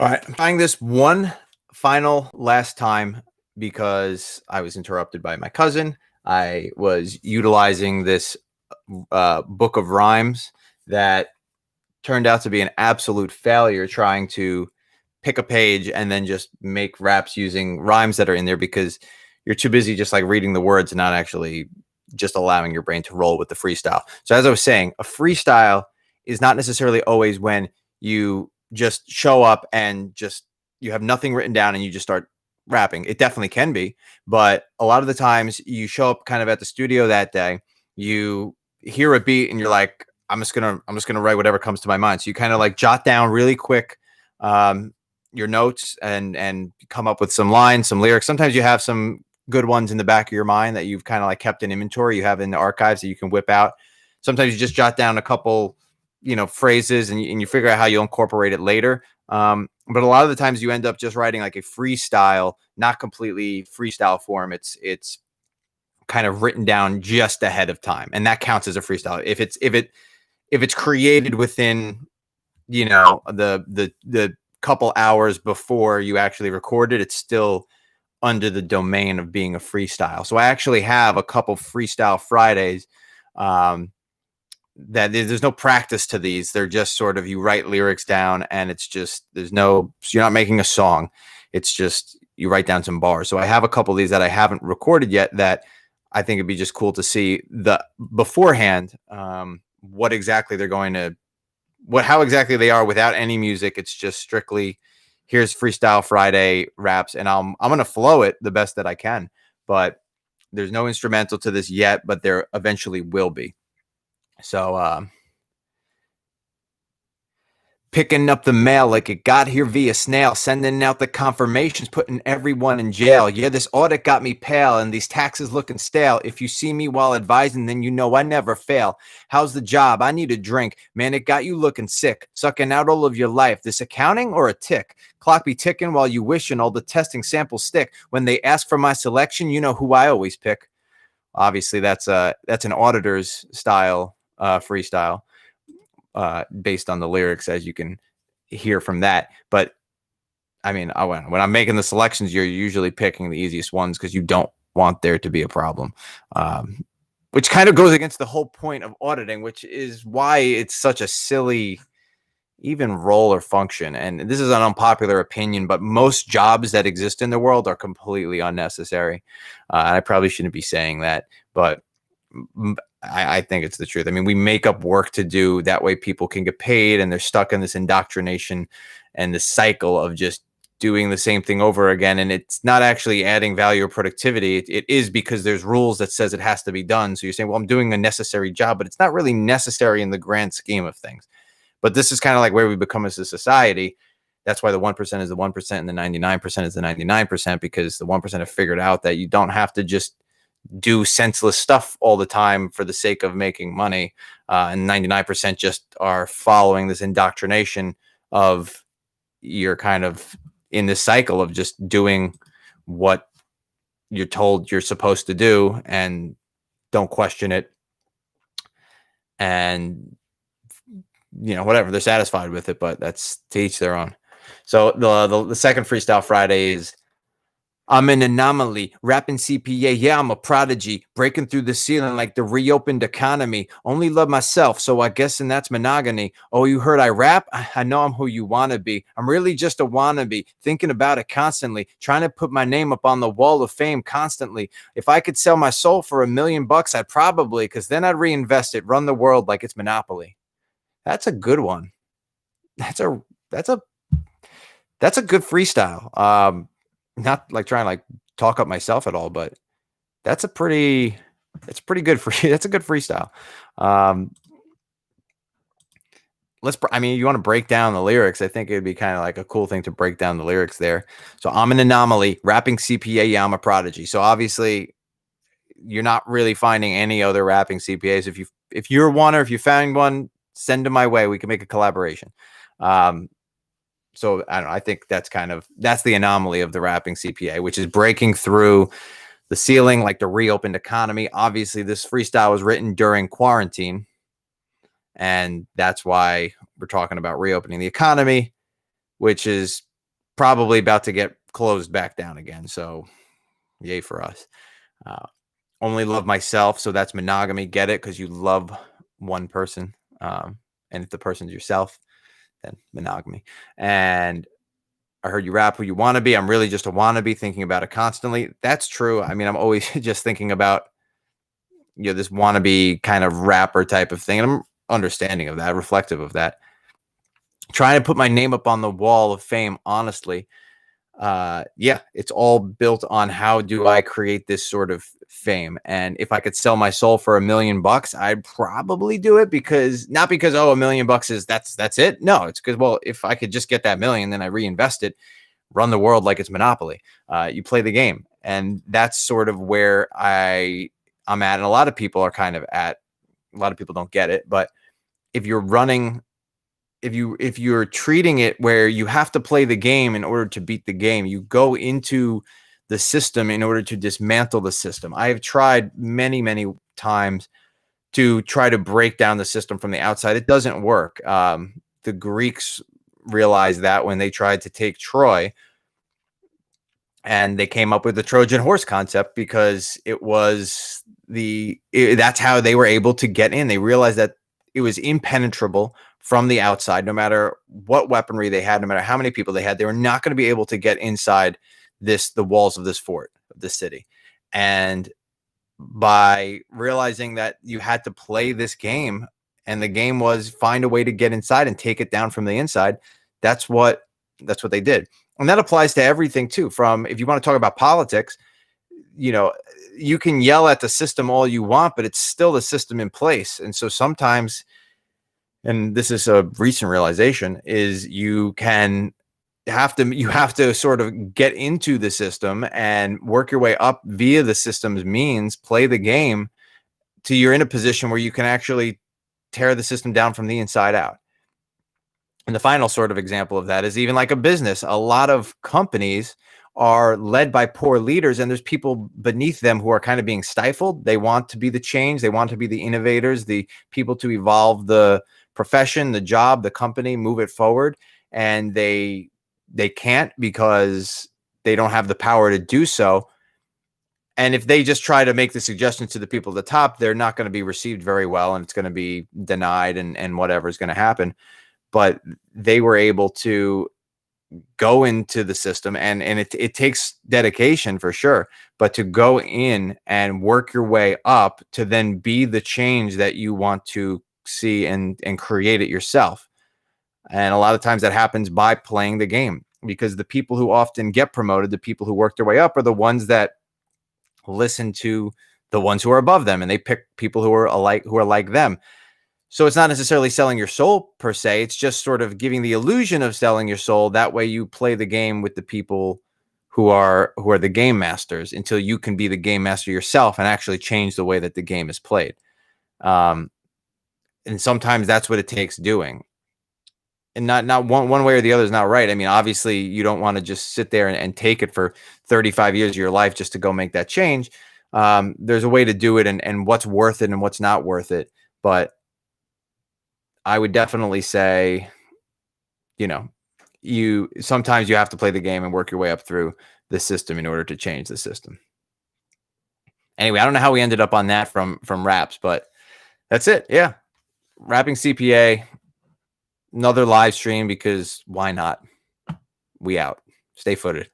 All right, I'm buying this one final last time because I was interrupted by my cousin. I was utilizing this book of rhymes that turned out to be an absolute failure trying to pick a page and then just make raps using rhymes that are in there because you're too busy just like reading the words and not actually just allowing your brain to roll with the freestyle. So as I was saying, a freestyle is not necessarily always when you just show up and just you have nothing written down and you just start rapping. It definitely can be, but a lot of the times you show up kind of at the studio that day, you hear a beat and you're like, I'm just gonna write whatever comes to my mind. So you kind of like jot down really quick your notes and come up with some lines, some lyrics. Sometimes you have some good ones in the back of your mind that you've kind of like kept in inventory. You have in the archives that you can whip out. Sometimes you just jot down a couple, phrases and you figure out how you'll incorporate it later. But a lot of the times you end up just writing like a freestyle, not completely freestyle form. It's kind of written down just ahead of time, and that counts as a freestyle. If it's created within, the couple hours before you actually record it, it's still under the domain of being a freestyle. So I actually have a couple freestyle Fridays that there's no practice to these. They're just sort of, you write lyrics down and it's just, you're not making a song. It's just, you write down some bars. So I have a couple of these that I haven't recorded yet that I think it'd be just cool to see the beforehand, what exactly they're going to, how exactly they are without any music. It's just strictly, here's Freestyle Friday raps, and I'm going to flow it the best that I can. But there's no instrumental to this yet, but there eventually will be. So picking up the mail like it got here via snail, sending out the confirmations, putting everyone in jail. Yeah, this audit got me pale and these taxes looking stale. If you see me while advising, then you know I never fail. How's the job? I need a drink. Man, it got you looking sick, sucking out all of your life. This accounting or a tick? Clock be ticking while you wishing all the testing samples stick. When they ask for my selection, you know who I always pick. Obviously, that's an auditor's style freestyle. Based on the lyrics, as you can hear from that. But I mean, when I'm making the selections, you're usually picking the easiest ones because you don't want there to be a problem, which kind of goes against the whole point of auditing, which is why it's such a silly even role or function. And this is an unpopular opinion, but most jobs that exist in the world are completely unnecessary. I probably shouldn't be saying that, but I think it's the truth. I mean, we make up work to do that way people can get paid, and they're stuck in this indoctrination and this cycle of just doing the same thing over again. And it's not actually adding value or productivity. It is because there's rules that says it has to be done. So you're saying, well, I'm doing a necessary job, but it's not really necessary in the grand scheme of things. But this is kind of like where we become as a society. That's why the 1% is the 1% and the 99% is the 99%, because the 1% have figured out that you don't have to just do senseless stuff all the time for the sake of making money. And 99% just are following this indoctrination of, you're kind of in this cycle of just doing what you're told you're supposed to do and don't question it. And, whatever, they're satisfied with it, but that's to each their own. So the second Freestyle Friday is, I'm an anomaly, rapping CPA, yeah, I'm a prodigy, breaking through the ceiling like the reopened economy. Only love myself, so I guess and that's monogamy. Oh, you heard I rap? I know I'm who you want to be. I'm really just a wannabe, thinking about it constantly, trying to put my name up on the wall of fame constantly. If I could sell my soul for $1 million, I'd probably, because then I'd reinvest it, run the world like it's Monopoly. That's a good one. That's a good freestyle. Not like trying to like talk up myself at all, but that's pretty good that's a good freestyle. You want to break down the lyrics? I think it'd be kind of like a cool thing to break down the lyrics there. So I'm an anomaly, rapping CPA, yeah, I'm a prodigy. So obviously you're not really finding any other rapping CPAs. If you're one, or if you found one, send them my way. We can make a collaboration. So I don't know. I think that's the anomaly of the rapping CPA, which is breaking through the ceiling like the reopened economy. Obviously, this freestyle was written during quarantine, and that's why we're talking about reopening the economy, which is probably about to get closed back down again. So yay for us. Uh, Only love myself. So that's monogamy. Get it? Because you love one person. And if the person's yourself, then monogamy. And I heard you rap who you want to be. I'm really just a wannabe, thinking about it constantly. That's true. I mean, I'm always just thinking about, this wannabe kind of rapper type of thing. And I'm understanding of that, reflective of that. Trying to put my name up on the wall of fame, honestly. Yeah, it's all built on how do I create this sort of fame. And if I could sell my soul for $1,000,000, I'd probably do it, because not because, oh, $1,000,000 is that's it. No, it's because, well, if I could just get that million, then I reinvest it, run the world like it's Monopoly. You play the game. And that's sort of where I'm at. And a lot of people are kind of at. A lot of people don't get it. But if you're running, if you're treating it where you have to play the game in order to beat the game, you go into the system in order to dismantle the system. I have tried many, many times to try to break down the system from the outside. It doesn't work. The Greeks realized that when they tried to take Troy, and they came up with the Trojan horse concept, because that's how they were able to get in. They realized that it was impenetrable from the outside. No matter what weaponry they had, no matter how many people they had, they were not going to be able to get inside the walls of this fort, of this city. And by realizing that you had to play this game, and the game was find a way to get inside and take it down from the inside, that's what they did. And that applies to everything too. From, if you want to talk about politics, you can yell at the system all you want, but it's still the system in place. And so sometimes, and this is a recent realization, is you have to sort of get into the system and work your way up via the system's means, play the game till you're in a position where you can actually tear the system down from the inside out. And the final sort of example of that is even like a business. A lot of companies are led by poor leaders, and there's people beneath them who are kind of being stifled. They want to be the change. They want to be the innovators, the people to evolve the profession, the job, the company, move it forward. And they can't, because they don't have the power to do so. And if they just try to make the suggestions to the people at the top, they're not going to be received very well, and it's going to be denied, and whatever is going to happen. But they were able to go into the system, and it takes dedication for sure, but to go in and work your way up to then be the change that you want to see, and create it yourself. And a lot of times that happens by playing the game, because the people who often get promoted, the people who work their way up, are the ones that listen to the ones who are above them, and they pick people who are like them. So it's not necessarily selling your soul per se. It's just sort of giving the illusion of selling your soul. That way you play the game with the people who are the game masters, until you can be the game master yourself and actually change the way that the game is played. And sometimes that's what it takes doing. And not one way or the other is not right. I mean, obviously you don't want to just sit there and take it for 35 years of your life just to go make that change. There's a way to do it, and what's worth it and what's not worth it. But I would definitely say, sometimes you have to play the game and work your way up through the system in order to change the system. Anyway, I don't know how we ended up on that from raps, but that's it. Yeah. Rapping CPA, another live stream, because why not? We out. Stay footed.